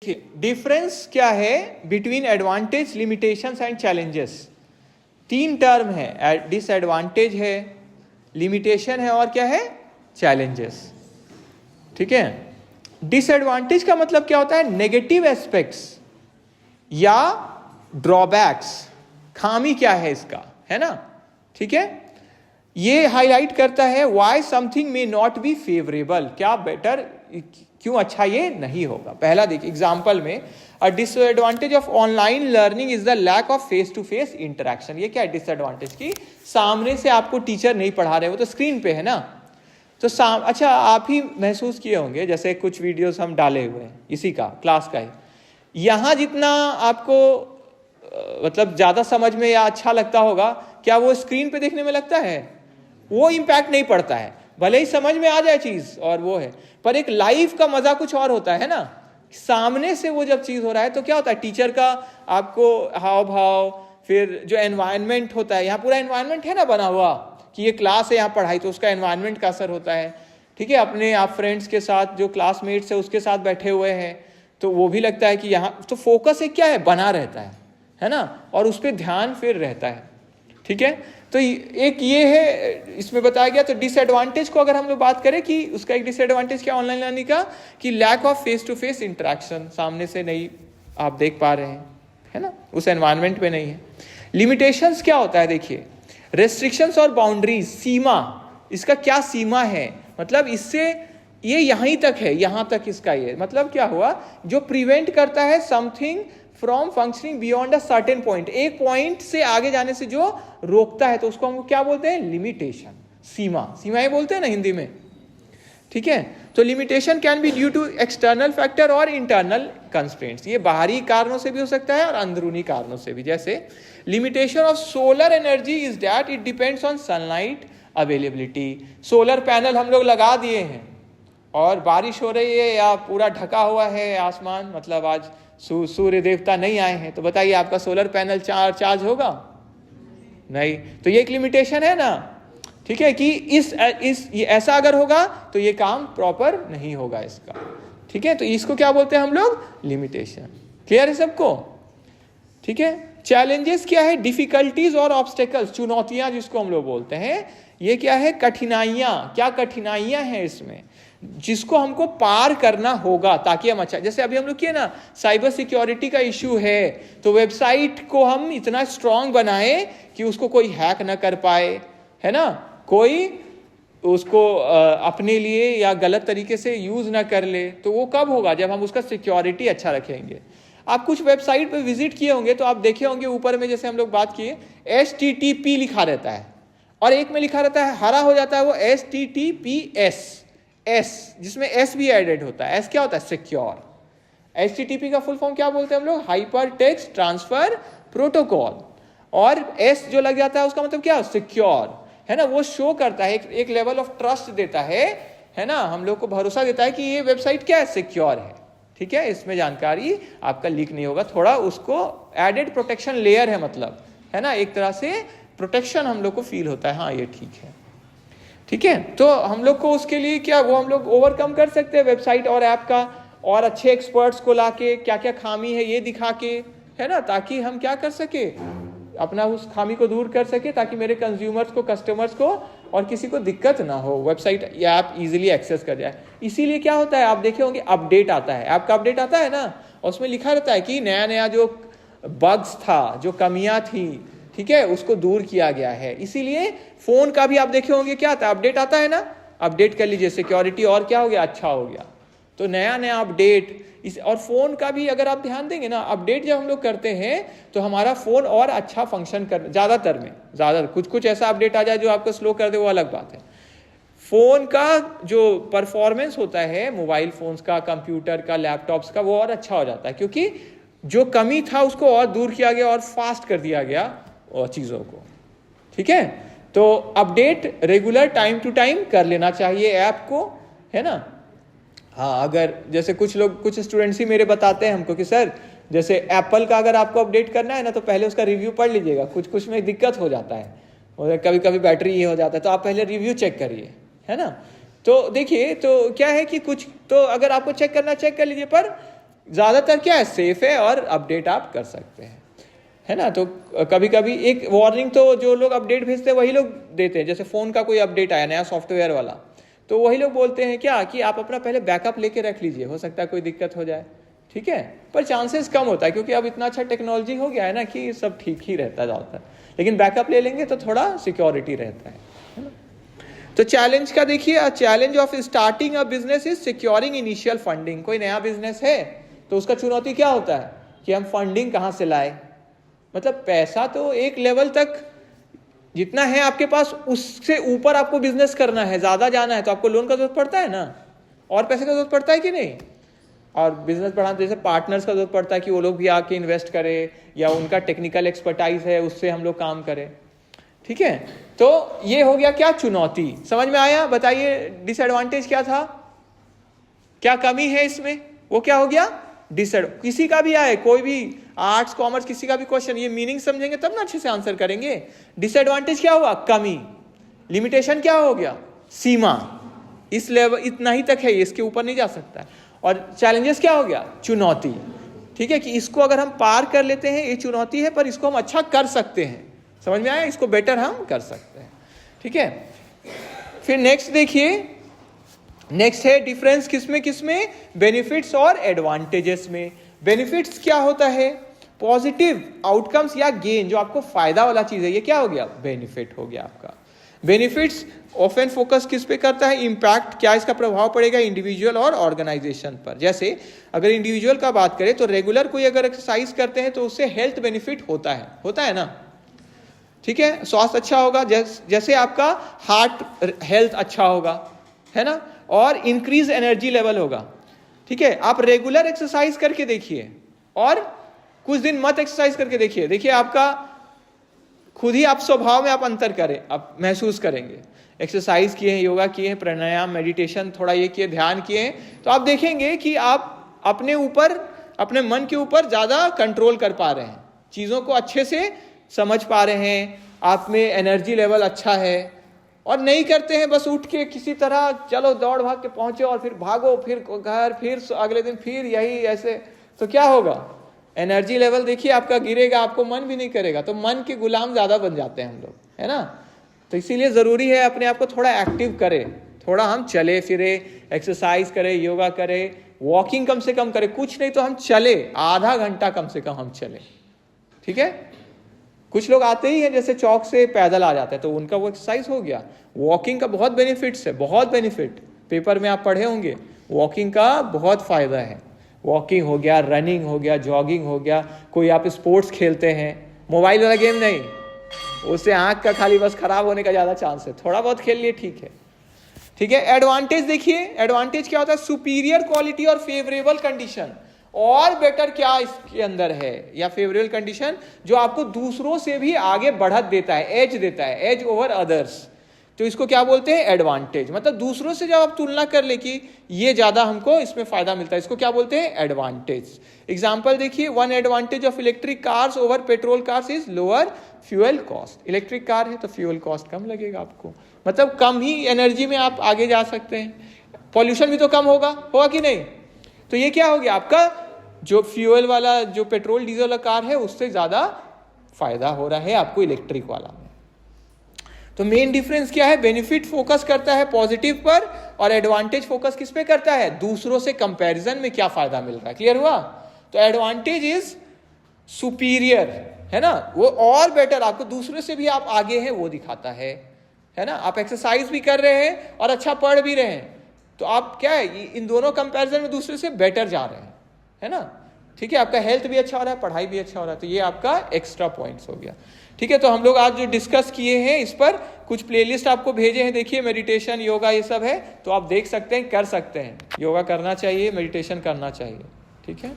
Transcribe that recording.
Difference क्या है between advantage, limitations and challenges. 3 term है, डिसएडवांटेज है, लिमिटेशन है और क्या है, चैलेंजेस। ठीक है। डिसएडवांटेज का मतलब क्या होता है, नेगेटिव एस्पेक्ट्स या ड्रॉबैक्स, खामी क्या है इसका, है ना। ठीक है, ये हाईलाइट करता है why something may not be favourable, क्या बेटर, क्यों अच्छा ये नहीं होगा। पहला देखिए एग्जांपल में, a disadvantage of online learning is the lack of face to face interaction. ये क्या है डिसएडवांटेज की, सामने से आपको टीचर नहीं पढ़ा रहे, वो तो स्क्रीन पे है ना। तो अच्छा आप ही महसूस किए होंगे, जैसे कुछ वीडियोस हम डाले हुए हैं इसी का, क्लास का ही, यहाँ जितना आपको मतलब ज्यादा समझ में या अच्छा लगता होगा, क्या वो स्क्रीन पे देखने में लगता है, वो इंपैक्ट नहीं पड़ता है। भले ही समझ में आ जाए चीज और वो है, पर एक लाइव का मजा कुछ और होता है ना। सामने से वो जब चीज हो रहा है तो क्या होता है, टीचर का आपको हाव भाव, फिर जो एनवायरनमेंट होता है, यहाँ पूरा एनवायरनमेंट है ना बना हुआ कि ये क्लास है, यहाँ पढ़ाई, तो उसका एनवायरनमेंट का असर होता है। ठीक है, अपने आप फ्रेंड्स के साथ, जो क्लासमेट्स है उसके साथ बैठे हुए हैं, तो वो भी लगता है कि यहाँ तो फोकस एक क्या है, बना रहता है ना, और उस पर ध्यान फिर रहता है। ठीक है, तो एक ये है इसमें बताया गया। तो डिसएडवांटेज को अगर हम लोग बात करें कि उसका एक डिसएडवांटेज क्या ऑनलाइन लर्निंग का, कि lack of face to face interaction, सामने से नहीं आप देख पा रहे हैं, है ना, उस एनवायरनमेंट पे नहीं है। लिमिटेशंस क्या होता है, देखिए रेस्ट्रिक्शंस और बाउंड्रीज, सीमा, इसका क्या सीमा है, मतलब इससे ये यहीं तक है, यहां तक इसका ये मतलब क्या हुआ, जो प्रिवेंट करता है something from functioning beyond a certain point, एक पॉइंट से आगे जाने से जो रोकता है, तो उसको हम क्या बोलते हैं, लिमिटेशन, सीमा, सीमाएं बोलते हैं ना हिंदी में। ठीक है, तो limitation can be due to external factor और इंटरनल कंस्ट्रेंट्स, ये बाहरी कारणों से भी हो सकता है और अंदरूनी कारणों से भी। जैसे limitation of solar energy is that it depends on sunlight availability. Solar panel हम लोग लगा दिए हैं और बारिश हो रही है या पूरा ढका हुआ है आसमान, मतलब आज सूर्य देवता नहीं आए हैं, तो बताइए आपका सोलर पैनल चार्ज होगा नहीं, तो ये एक लिमिटेशन है ना। ठीक है, कि ये ऐसा अगर होगा तो ये काम प्रॉपर नहीं होगा इसका। ठीक है, तो इसको क्या बोलते हैं हम लोग, लिमिटेशन। क्लियर है सबको। ठीक है, चैलेंजेस क्या है, डिफिकल्टीज और ऑब्स्टेकल्स, चुनौतियां जिसको हम लोग बोलते हैं, ये क्या है, कठिनाइयां, क्या कठिनाइयां हैं इसमें जिसको हमको पार करना होगा ताकि हम अच्छा, जैसे अभी हम लोग किए ना, साइबर सिक्योरिटी का इश्यू है, तो वेबसाइट को हम इतना स्ट्रांग बनाए कि उसको कोई हैक ना कर पाए, है ना, कोई उसको अपने लिए या गलत तरीके से यूज ना कर ले। तो वो कब होगा, जब हम उसका सिक्योरिटी अच्छा रखेंगे। आप कुछ वेबसाइट पे विजिट किए होंगे तो आप देखे होंगे ऊपर में, जैसे हम लोग बात किए, HTTP लिखा रहता है और एक में लिखा रहता है, हरा हो जाता है वो HTTPS, S जिसमें S भी एडेड होता है। S क्या होता है, सिक्योर। HTTP का फुल फॉर्म क्या बोलते हैं हम लोग, हाइपर टेक्स्ट ट्रांसफर प्रोटोकॉल, और S जो लग जाता है उसका मतलब क्या, सिक्योर, है ना। वो शो करता है, एक लेवल ऑफ ट्रस्ट देता है ना, हम लोग को भरोसा देता है कि ये वेबसाइट क्या है, सिक्योर है। ठीक है, इसमें जानकारी आपका लीक नहीं होगा, थोड़ा उसको एडेड प्रोटेक्शन लेयर है, मतलब है ना, एक तरह से प्रोटेक्शन हम लोग को फील होता है, हाँ ये ठीक है। ठीक है, तो हम लोग को उसके लिए क्या, वो हम लोग ओवरकम कर सकते हैं वेबसाइट और ऐप का, और अच्छे एक्सपर्ट्स को लाके क्या क्या खामी है ये दिखा के, है ना, ताकि हम क्या कर सके, अपना उस खामी को दूर कर सके, ताकि मेरे कंज्यूमर्स को, कस्टमर्स को और किसी को दिक्कत ना हो, वेबसाइट या ऐप इजीली एक्सेस कर जाए। इसीलिए क्या होता है, आप देखे होंगे अपडेट आता है, ऐप का अपडेट आता है ना, और उसमें लिखा रहता है कि नया नया जो बग्स था, जो कमियां थी, ठीक है, उसको दूर किया गया है। इसीलिए फोन का भी आप देखे होंगे क्या आता है, अपडेट आता है ना, अपडेट कर लीजिए सिक्योरिटी, और क्या हो गया, अच्छा हो गया। तो नया नया अपडेट और फोन का भी अगर आप ध्यान देंगे ना, अपडेट जब हम लोग करते हैं तो हमारा फोन और अच्छा फंक्शन कर, ज्यादातर में, ज्यादा कुछ ऐसा अपडेट आ जाए जो आपको स्लो कर दे, वो अलग बात है। फोन का जो परफॉर्मेंस होता है, मोबाइल फोन्स का, कंप्यूटर का, लैपटॉप्स का, वो और अच्छा हो जाता है, क्योंकि जो कमी था उसको और दूर किया गया और फास्ट कर दिया गया चीजों को। ठीक है, तो update regular time to time कर लेना चाहिए ऐप को, है ना। हाँ, अगर जैसे कुछ लोग, कुछ स्टूडेंट्स ही मेरे बताते हैं हमको कि सर, जैसे एप्पल का अगर आपको अपडेट करना है ना, तो पहले उसका रिव्यू पढ़ लीजिएगा, कुछ में दिक्कत हो जाता है, और कभी कभी बैटरी ये हो जाता है, तो आप पहले रिव्यू चेक करिए, है ना। तो देखिए, तो क्या है कि कुछ तो अगर आपको चेक करना, चेक कर लीजिए, पर ज़्यादातर क्या है, सेफ है और अपडेट आप कर सकते हैं, है ना। तो कभी कभी एक वार्निंग तो जो लोग अपडेट भेजते हैं वही लोग देते हैं, जैसे फ़ोन का कोई अपडेट आया नया सॉफ्टवेयर वाला, तो वही लोग बोलते हैं क्या कि आप अपना पहले बैकअप लेके रख लीजिए, हो सकता है कोई दिक्कत हो जाए, ठीक है। पर चांसेस कम होता है क्योंकि अब इतना अच्छा टेक्नोलॉजी हो गया है ना कि सब ठीक ही रहता है ज़्यादातर, लेकिन बैकअप ले लेंगे तो थोड़ा सिक्योरिटी रहता है ना। तो चैलेंज का देखिए, challenge of starting a business is securing initial funding. कोई नया बिजनेस है तो उसका चुनौती क्या होता है कि हम फंडिंग कहाँ से लाए, मतलब पैसा तो एक लेवल तक जितना है आपके पास उससे ऊपर आपको बिजनेस करना है, ज़्यादा जाना है तो आपको लोन का जरूरत पड़ता है ना, और पैसे का जरूरत पड़ता है कि नहीं। और बिजनेस बढ़ाने जैसे पार्टनर्स का जरूरत पड़ता है कि वो लोग भी आके इन्वेस्ट करें या उनका टेक्निकल एक्सपर्टाइज है उससे हम लोग काम करें, ठीक है। तो ये हो गया क्या, चुनौती। समझ में आया, बताइए डिसएडवांटेज क्या था, क्या कमी है इसमें, वो क्या हो गया किसी का भी आए, कोई भी आर्ट्स कॉमर्स किसी का भी क्वेश्चन, ये मीनिंग समझेंगे तब ना अच्छे से आंसर करेंगे। डिसएडवांटेज क्या हुआ, कमी। लिमिटेशन क्या हो गया, सीमा, इस लेवल इतना ही तक है, इसके ऊपर नहीं जा सकता है। और चैलेंजेस क्या हो गया, चुनौती, ठीक है, कि इसको अगर हम पार कर लेते हैं, ये चुनौती है पर इसको हम अच्छा कर सकते हैं, समझ में आया, इसको बेटर हम कर सकते हैं, ठीक है। फिर नेक्स्ट देखिए, नेक्स्ट है डिफरेंस किसमें, बेनिफिट्स और एडवांटेजेस में। बेनिफिट्स क्या होता है, पॉजिटिव आउटकम्स या गेन, जो आपको फायदा वाला चीज है, ये क्या हो गया, बेनिफिट हो गया आपका। बेनिफिट्स ऑफन फोकस किस पे करता है, इम्पैक्ट, क्या इसका प्रभाव पड़ेगा इंडिविजुअल और ऑर्गेनाइजेशन पर। जैसे अगर इंडिविजुअल का बात करें तो रेगुलर कोई अगर एक्सरसाइज करते हैं तो उससे हेल्थ बेनिफिट होता है ना, ठीक है, स्वास्थ्य अच्छा होगा, जैसे आपका हार्ट हेल्थ अच्छा होगा, है ना, और इंक्रीज एनर्जी लेवल होगा, ठीक है। आप रेगुलर एक्सरसाइज करके देखिए और कुछ दिन मत एक्सरसाइज करके देखिए आपका खुद ही आप स्वभाव में आप अंतर करें, आप महसूस करेंगे। एक्सरसाइज किए हैं, योगा किए हैं, प्राणायाम, मेडिटेशन, थोड़ा ये किए, ध्यान किए हैं, तो आप देखेंगे कि आप अपने ऊपर, अपने मन के ऊपर ज्यादा कंट्रोल कर पा रहे हैं, चीजों को अच्छे से समझ पा रहे हैं, आप में एनर्जी लेवल अच्छा है। और नहीं करते हैं, बस उठ के किसी तरह चलो दौड़ भाग के पहुंचे और फिर भागो, फिर घर, फिर अगले दिन फिर यही ऐसे, तो क्या होगा, एनर्जी लेवल देखिए आपका गिरेगा, आपको मन भी नहीं करेगा, तो मन के गुलाम ज्यादा बन जाते हैं हम लोग, है ना। तो इसीलिए जरूरी है अपने आप को थोड़ा एक्टिव करें, थोड़ा हम चले फिरे, एक्सरसाइज करें, योगा करें, वॉकिंग कम से कम करें, कुछ नहीं तो हम चले, आधा घंटा कम से कम हम चले, ठीक है। कुछ लोग आते ही हैं जैसे चौक से पैदल आ जाते हैं तो उनका वो एक्सरसाइज हो गया। वॉकिंग का बहुत बेनिफिट्स है, बहुत बेनिफिट, पेपर में आप पढ़े होंगे, वॉकिंग का बहुत फायदा है। वॉकिंग हो गया, रनिंग हो गया, जॉगिंग हो गया, कोई आप स्पोर्ट्स खेलते हैं, मोबाइल वाला गेम नहीं, उससे आंख का खाली बस खराब होने का ज्यादा चांस है, थोड़ा बहुत खेल लिए ठीक है, ठीक है। एडवांटेज देखिए, एडवांटेज क्या होता है, सुपीरियर क्वालिटी और फेवरेबल कंडीशन, और बेटर क्या इसके अंदर है, या फेवरेबल कंडीशन जो आपको दूसरों से भी आगे बढ़त देता है, एज देता है, एज ओवर अदर्स, तो इसको क्या बोलते हैं, एडवांटेज। मतलब दूसरों से जब आप तुलना कर ले कि ये ज्यादा हमको इसमें फायदा मिलता है, इसको क्या बोलते हैं, एडवांटेज। एग्जांपल देखिए, one advantage of electric cars over petrol cars is lower fuel cost. Electric car है तो फ्यूल कॉस्ट कम लगेगा आपको, मतलब कम ही एनर्जी में आप आगे जा सकते हैं, पॉल्यूशन भी तो कम होगा कि नहीं। तो ये क्या हो गया, आपका जो फ्यूल वाला, जो पेट्रोल डीजल वाला कार है उससे ज्यादा फायदा हो रहा है आपको इलेक्ट्रिक वाला में। तो मेन डिफरेंस क्या है, बेनिफिट फोकस करता है पॉजिटिव पर और एडवांटेज फोकस किस पे करता है, दूसरों से कंपैरिजन में क्या फायदा मिल रहा है। क्लियर हुआ। तो एडवांटेज इज सुपीरियर, है ना, वो और बेटर, आपको दूसरे से भी आप आगे हैं वो दिखाता है ना। आप एक्सरसाइज भी कर रहे हैं और अच्छा पढ़ भी रहे हैं, तो आप क्या है, इन दोनों कंपैरिजन में दूसरे से बेटर जा रहे हैं, है ना, ठीक है। आपका हेल्थ भी अच्छा हो रहा है, पढ़ाई भी अच्छा हो रहा है, तो ये आपका एक्स्ट्रा पॉइंट्स हो गया, ठीक है। तो हम लोग आज जो डिस्कस किए हैं इस पर कुछ प्लेलिस्ट आपको भेजे हैं, देखिए मेडिटेशन, योगा, ये सब है, तो आप देख सकते हैं, कर सकते हैं, योगा करना चाहिए, मेडिटेशन करना चाहिए, ठीक है।